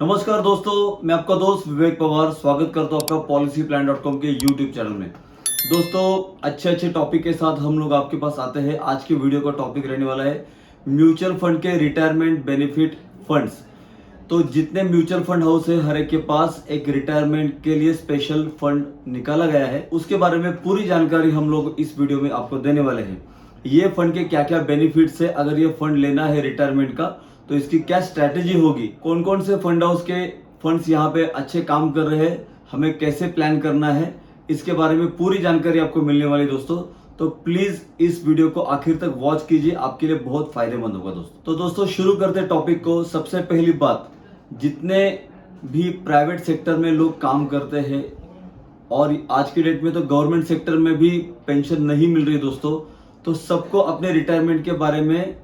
नमस्कार दोस्तों, मैं आपका दोस्त विवेक पवार स्वागत करता हूं आपका policyplan.com के YouTube चैनल में। दोस्तों, अच्छे टॉपिक के साथ हम लोग आपके पास आते हैं। आज की वीडियो का टॉपिक रहने वाला है म्यूचुअल फंड के रिटायरमेंट बेनिफिट फंड्स। तो जितने म्यूचुअल फंड हाउस है, हर एक के पास एक रिटायरमेंट के लिए स्पेशल फंड निकाला गया है। उसके बारे में पूरी जानकारी हम लोग इस वीडियो में आपको देने वाले हैं। ये फंड के क्या क्या बेनिफिट्स है, अगर ये फंड लेना है रिटायरमेंट का तो इसकी क्या स्ट्रैटेजी होगी, कौन कौन से फंड हाउस के फंड्स यहाँ पे अच्छे काम कर रहे हैं, हमें कैसे प्लान करना है, इसके बारे में पूरी जानकारी आपको मिलने वाली है दोस्तों। तो प्लीज इस वीडियो को आखिर तक वॉच कीजिए, आपके लिए बहुत फायदेमंद होगा दोस्तों। तो दोस्तों शुरू करते टॉपिक को। सबसे पहली बात, जितने भी प्राइवेट सेक्टर में लोग काम करते हैं और आज की डेट में तो गवर्नमेंट सेक्टर में भी पेंशन नहीं मिल रही दोस्तों, तो सबको अपने रिटायरमेंट के बारे में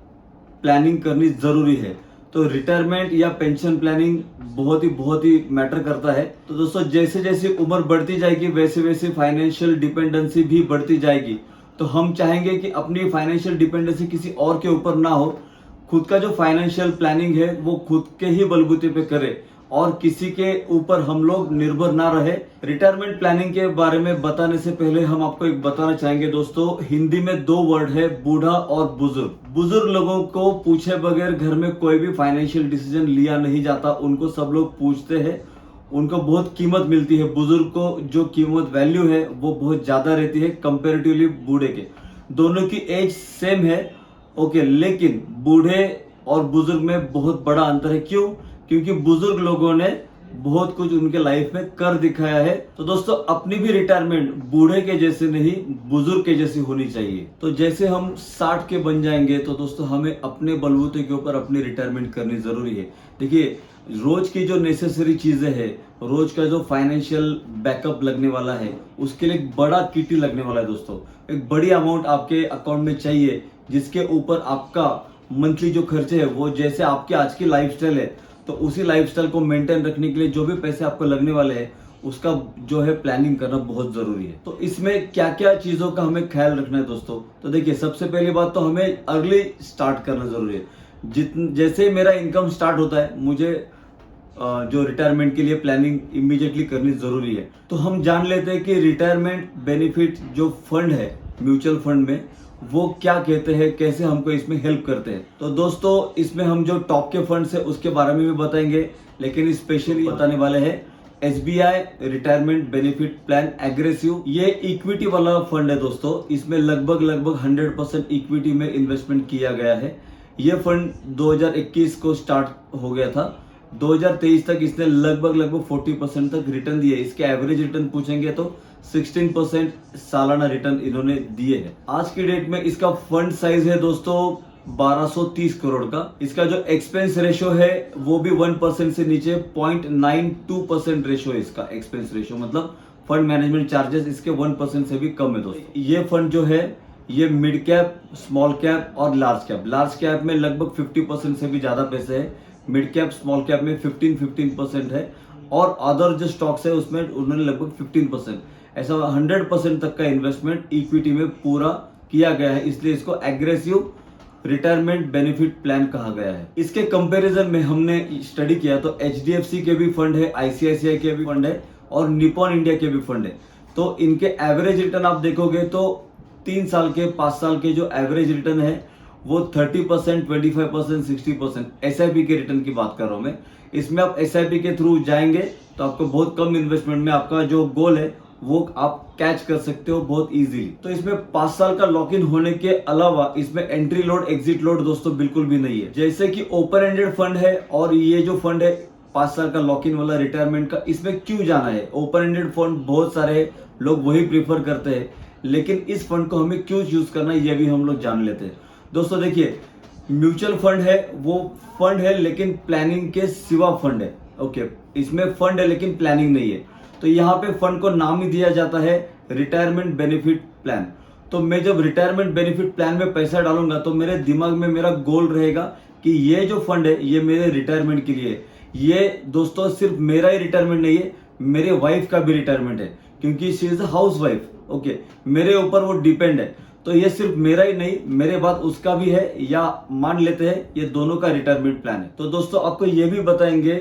प्लानिंग करनी जरूरी है। तो रिटायरमेंट या पेंशन प्लानिंग बहुत ही मैटर करता है। तो दोस्तों, जैसे जैसे उम्र बढ़ती जाएगी वैसे वैसे फाइनेंशियल डिपेंडेंसी भी बढ़ती जाएगी। तो हम चाहेंगे कि अपनी फाइनेंशियल डिपेंडेंसी किसी और के ऊपर ना हो, खुद का जो फाइनेंशियल प्लानिंग है वो खुद के ही बलबूते पे करे और किसी के ऊपर हम लोग निर्भर ना रहे। रिटायरमेंट प्लानिंग के बारे में बताने से पहले हम आपको एक बताना चाहेंगे दोस्तों, हिंदी में दो वर्ड है, बूढ़ा और बुजुर्ग। बुजुर्ग लोगों को पूछे बगैर घर में कोई भी फाइनेंशियल डिसीजन लिया नहीं जाता, उनको सब लोग पूछते हैं, उनको बहुत कीमत मिलती है। बुजुर्ग को जो कीमत वैल्यू है वो बहुत ज्यादा रहती है कंपेरेटिवली बूढ़े के। दोनों की एज सेम है, ओके, लेकिन बूढ़े और बुजुर्ग में बहुत बड़ा अंतर है। क्यों? क्योंकि बुजुर्ग लोगों ने बहुत कुछ उनके लाइफ में कर दिखाया है। तो दोस्तों, अपनी भी रिटायरमेंट बूढ़े के जैसे नहीं, बुजुर्ग के जैसी होनी चाहिए। तो जैसे हम 60 के बन जाएंगे तो दोस्तों हमें अपने बलबूते के ऊपर अपनी रिटायरमेंट करनी जरूरी है। देखिए, रोज की जो नेसेसरी चीजें हैं, रोज का जो फाइनेंशियल बैकअप लगने वाला है, उसके लिए एक बड़ा किटी लगने वाला है दोस्तों। एक बड़ी अमाउंट आपके अकाउंट में चाहिए जिसके ऊपर आपका मंथली जो खर्चे है वो जैसे आपकी आज की लाइफस्टाइल है, तो उसी लाइफस्टाइल को मेंटेन रखने के लिए जो भी पैसे आपको लगने वाले हैं उसका जो है प्लानिंग करना बहुत जरूरी है। तो इसमें क्या क्या चीजों का हमें ख्याल रखना है दोस्तों। तो देखिए, सबसे पहली बात तो हमें अर्ली स्टार्ट करना जरूरी है। जैसे मेरा इनकम स्टार्ट होता है, मुझे जो रिटायरमेंट के लिए प्लानिंग इमीडिएटली करनी जरूरी है। तो हम जान लेते हैं कि रिटायरमेंट बेनिफिट जो फंड है म्यूचुअल फंड में, वो क्या कहते हैं, कैसे हमको इसमें हेल्प करते हैं। तो दोस्तों, इसमें हम जो टॉप के फंड्स है उसके बारे में भी बताएंगे, लेकिन स्पेशली बताने वाले हैं SBI retirement benefit plan aggressive. ये इक्विटी वाला फंड है दोस्तों। इसमें लगभग 100% इक्विटी में इन्वेस्टमेंट किया गया है। ये फंड 2021 को स्टार्ट हो गया था। 2023 तक इसने लगभग 40% तक रिटर्न दिए। इसके एवरेज रिटर्न पूछेंगे तो 16% सालाना रिटर्न इन्होंने दिए हैं। आज की डेट में इसका फंड साइज है दोस्तों 1230 करोड़ का। इसका जो एक्सपेंस रेशो है वो भी 1% से नीचे 0.92% रेशो है। इसका एक्सपेंस रेशो मतलब फंड मैनेजमेंट चार्जेस इसके 1% से भी कम है दोस्तों। ये फंड जो है ये मिड कैप, स्मॉल कैप और लार्ज कैप में लगभग 50% से भी ज्यादा पैसे है। मिड कैप, स्मॉल कैप में 15% है और अदर जो स्टॉक्स है उसमें उन्होंने लगभग 15%, ऐसा 100% तक का इन्वेस्टमेंट इक्विटी में पूरा किया गया है। इसलिए इसको एग्रेसिव रिटायरमेंट बेनिफिट प्लान कहा गया है। इसके कंपैरिजन में हमने स्टडी किया तो HDFC के भी फंड है, ICICI के भी फंड है और निपॉन इंडिया के भी फंड है। तो इनके एवरेज रिटर्न आप देखोगे तो 3 साल के, 5 साल के जो एवरेज रिटर्न है वो 30%, 25%, 60%। SIP के रिटर्न की बात कर रहा हूं मैं। इसमें आप SIP के थ्रू जाएंगे तो आपको बहुत कम इन्वेस्टमेंट में आपका जो गोल है वो आप कैच कर सकते हो बहुत इजीली। तो इसमें 5 साल का लॉक इन होने के अलावा इसमें एंट्री लोड, एग्जिट लोड दोस्तों बिल्कुल भी नहीं है। जैसे कि ओपन एंडेड फंड है और ये जो फंड है 5 साल का लॉक इन वाला रिटायरमेंट का, इसमें क्यों जाना है? ओपन एंडेड फंड बहुत सारे लोग वही प्रीफर करते हैं, लेकिन इस फंड को हमें क्यों चूज करना है ये भी हम लोग जान लेते हैं दोस्तों। देखिए, म्यूचुअल फंड है वो फंड है लेकिन प्लानिंग के सिवा फंड है, ओके। इसमें फंड है लेकिन प्लानिंग नहीं है। तो यहाँ पे फंड को नाम ही दिया जाता है रिटायरमेंट बेनिफिट प्लान। तो मैं जब रिटायरमेंट बेनिफिट प्लान में पैसा डालूंगा तो मेरे दिमाग में मेरा गोल रहेगा कि ये जो फंड है ये मेरे रिटायरमेंट के लिए है। ये दोस्तों सिर्फ मेरा ही रिटायरमेंट नहीं है, मेरे वाइफ का भी रिटायरमेंट है, क्योंकि she is a house wife, okay. मेरे ऊपर वो डिपेंड है। तो ये सिर्फ मेरा ही नहीं, मेरे बाद उसका भी है, या मान लेते हैं ये दोनों का रिटायरमेंट प्लान है। तो दोस्तों, आपको ये भी बताएंगे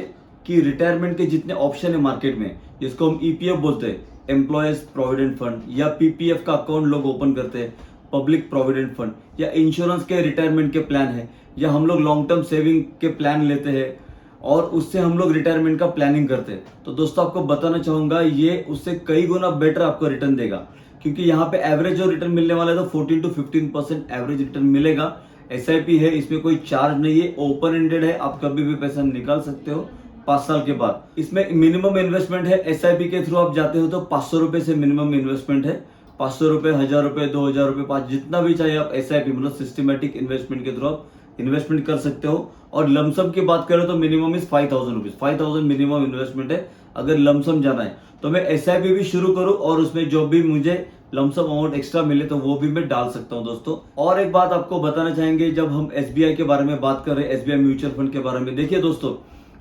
कि रिटायरमेंट के जितने ऑप्शन है मार्केट में, जिसको हम ईपीएफ बोलते हैं, एम्प्लॉयज प्रोविडेंट फंड, या पीपीएफ का अकाउंट लोग ओपन करते हैं, पब्लिक प्रोविडेंट फंड, या इंश्योरेंस के रिटायरमेंट के प्लान है, या हम लोग लॉन्ग टर्म सेविंग के प्लान लेते हैं और उससे हम लोग रिटायरमेंट का प्लानिंग करते हैं। तो दोस्तों आपको बताना चाहूंगा, ये उससे कई गुना बेटर आपको रिटर्न देगा, क्योंकि यहाँ पे एवरेज जो रिटर्न मिलने वाला है तो 14 to 15% एवरेज रिटर्न मिलेगा। एसआईपी है, इसमें कोई चार्ज नहीं है, ओपन एंडेड है, आप कभी भी पैसा निकाल सकते हो 5 साल के बाद। इसमें मिनिमम इन्वेस्टमेंट है, एसआईपी के थ्रू आप जाते हो तो 500 रुपए से मिनिमम इन्वेस्टमेंट है। 500 रुपए, 1000 रुपए, 2000 रुपए, 5 जितना भी चाहिए आप एसआईपी मतलब सिस्टमेटिक इन्वेस्टमेंट के थ्रू आप इन्वेस्टमेंट कर सकते हो। और लमसम की बात करें तो minimum is 5000 rupees, 5000 minimum investment है अगर लमसम जाना है। तो मैं एसआईपी भी शुरू करूं और उसमें जो भी मुझे लमसम अमाउंट एक्स्ट्रा मिले तो वो भी मैं डाल सकता हूं दोस्तों। और एक बात आपको बताना चाहेंगे, जब हम एसबीआई के बारे में बात कर रहे हैं, एसबीआई म्यूचुअल फंड के बारे में, देखिए दोस्तों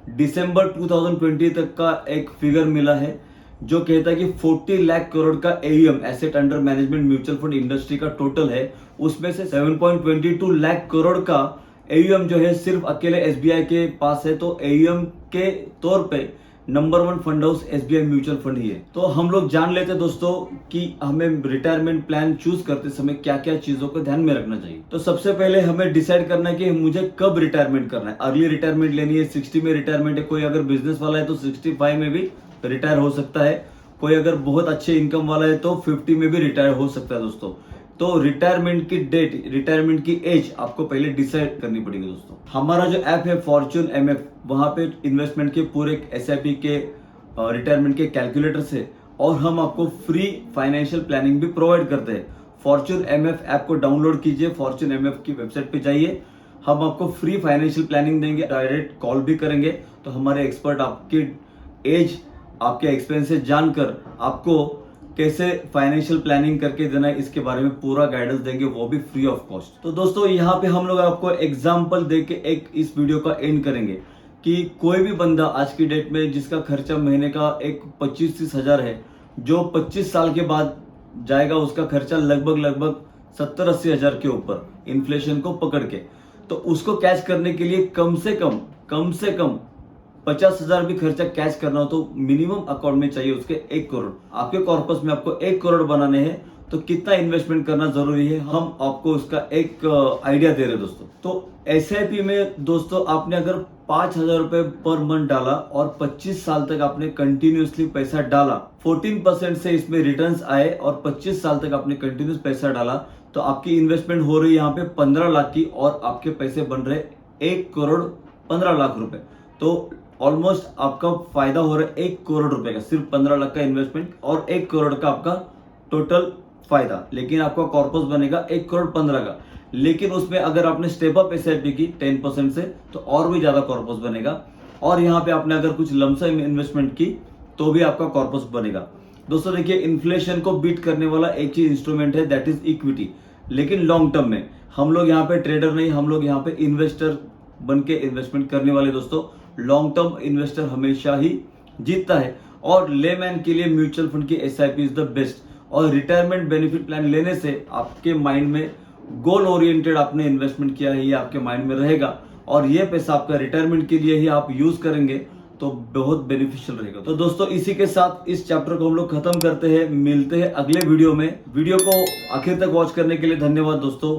दिसंबर 2020 तक का एक फिगर मिला है जो कहता है कि 40 लाख करोड़ का AUM, asset under management mutual fund industry का टोटल है, उसमें से 7.22 लाख करोड़ का एयूएम जो है सिर्फ अकेले एसबीआई के पास है। तो एयूएम के तौर पे number 1 fund house SBI mutual fund ही है। तो हम लोग जान लेते हैं दोस्तों कि हमें रिटायरमेंट प्लान चूज करते समय क्या क्या चीजों को ध्यान में रखना चाहिए। तो सबसे पहले हमें डिसाइड करना है कि मुझे कब रिटायरमेंट करना है। अर्ली रिटायरमेंट लेनी है, 60 में रिटायरमेंट है, कोई अगर बिजनेस वाला है तो 65 में भी रिटायर हो सकता है, कोई अगर बहुत अच्छे इनकम वाला है तो 50 में भी रिटायर हो सकता है दोस्तों। तो रिटायरमेंट की डेट, रिटायरमेंट की एज आपको पहले डिसाइड करनी पड़ेगी दोस्तों। हमारा जो ऐप है फॉर्च्यून एमएफ, वहां पे इन्वेस्टमेंट के पूरे एसआईपी के रिटायरमेंट के कैलकुलेटर्स है और हम आपको फ्री फाइनेंशियल प्लानिंग भी प्रोवाइड करते हैं। फॉर्च्यून एमएफ ऐप को डाउनलोड कीजिए, फॉर्च्यून एमएफ की वेबसाइट पे जाइए, हम आपको फ्री फाइनेंशियल प्लानिंग देंगे, डायरेक्ट कॉल भी करेंगे। तो हमारे एक्सपर्ट आपकी एज, आपके एक्सपेंसेस जानकर आपको कैसे फाइनेंशियल प्लानिंग करके देना है इसके बारे में पूरा गाइडेंस देंगे, वो भी फ्री ऑफ कॉस्ट। तो दोस्तों यहाँ पे हम लोग आपको एग्जांपल देके एक इस वीडियो का एंड करेंगे कि कोई भी बंदा आज की डेट में जिसका खर्चा महीने का एक 25-30 हजार है, जो 25 साल के बाद जाएगा उसका खर्चा लगभग 70-80 हजार के ऊपर इन्फ्लेशन को पकड़ के, तो उसको कैच करने के लिए कम से कम 50 हजार भी खर्चा कैच करना हो तो मिनिमम अकाउंट में चाहिए उसके 1 करोड़। आपके कॉर्पस में आपको 1 करोड़ बनाने हैं तो कितना इन्वेस्टमेंट करना जरूरी है, हम आपको उसका एक आइडिया दे रहे हैं दोस्तों। तो एसआईपी में दोस्तों आपने अगर 5000 रुपए पर मंथ डाला और 25 साल तक आपने कंटिन्यूसली पैसा डाला, 14% से इसमें रिटर्न्स आए और 25 साल तक आपने कंटिन्यूस पैसा डाला, तो आपकी इन्वेस्टमेंट हो रही है यहाँ पे 15 लाख की और आपके पैसे बन रहे 1 करोड़ 15 लाख रुपए। तो ऑलमोस्ट आपका फायदा हो रहा है 1 करोड़ रुपए का, सिर्फ 15 लाख का इन्वेस्टमेंट और 1 करोड़ का आपका टोटल फायदा। लेकिन आपका कॉर्पस बनेगा 1 करोड़ 15 का, लेकिन उसमें अगर आपने स्टेप अप एसआईपी की 10% से तो और भी ज्यादा कॉर्पस बनेगा। और यहाँ पे आपने अगर कुछ लमसम इन्वेस्टमेंट की तो भी आपका कॉर्पस बनेगा। दोस्तों देखिए, इन्फ्लेशन को बीट करने वाला एक ही इंस्ट्रूमेंट है, दैट इज इक्विटी। लेकिन लॉन्ग टर्म में हम लोग यहाँ पे ट्रेडर नहीं, हम लोग यहाँ पे इन्वेस्टर बन के इन्वेस्टमेंट करने वाले दोस्तों। लॉन्ग टर्म इन्वेस्टर हमेशा ही जीतता है और लेमैन के लिए म्यूचुअल फंड की एसआईपी इज द बेस्ट। और रिटायरमेंट बेनिफिट प्लान लेने से आपके माइंड में गोल ओरिएंटेड आपने इन्वेस्टमेंट किया है, ये आपके माइंड में रहेगा और ये पैसा आपका रिटायरमेंट के लिए ही आप यूज करेंगे तो बहुत बेनिफिशियल रहेगा। तो दोस्तों इसी के साथ इस चैप्टर को हम लोग खत्म करते हैं, मिलते हैं अगले वीडियो में। वीडियो को आखिर तक वॉच करने के लिए धन्यवाद दोस्तों।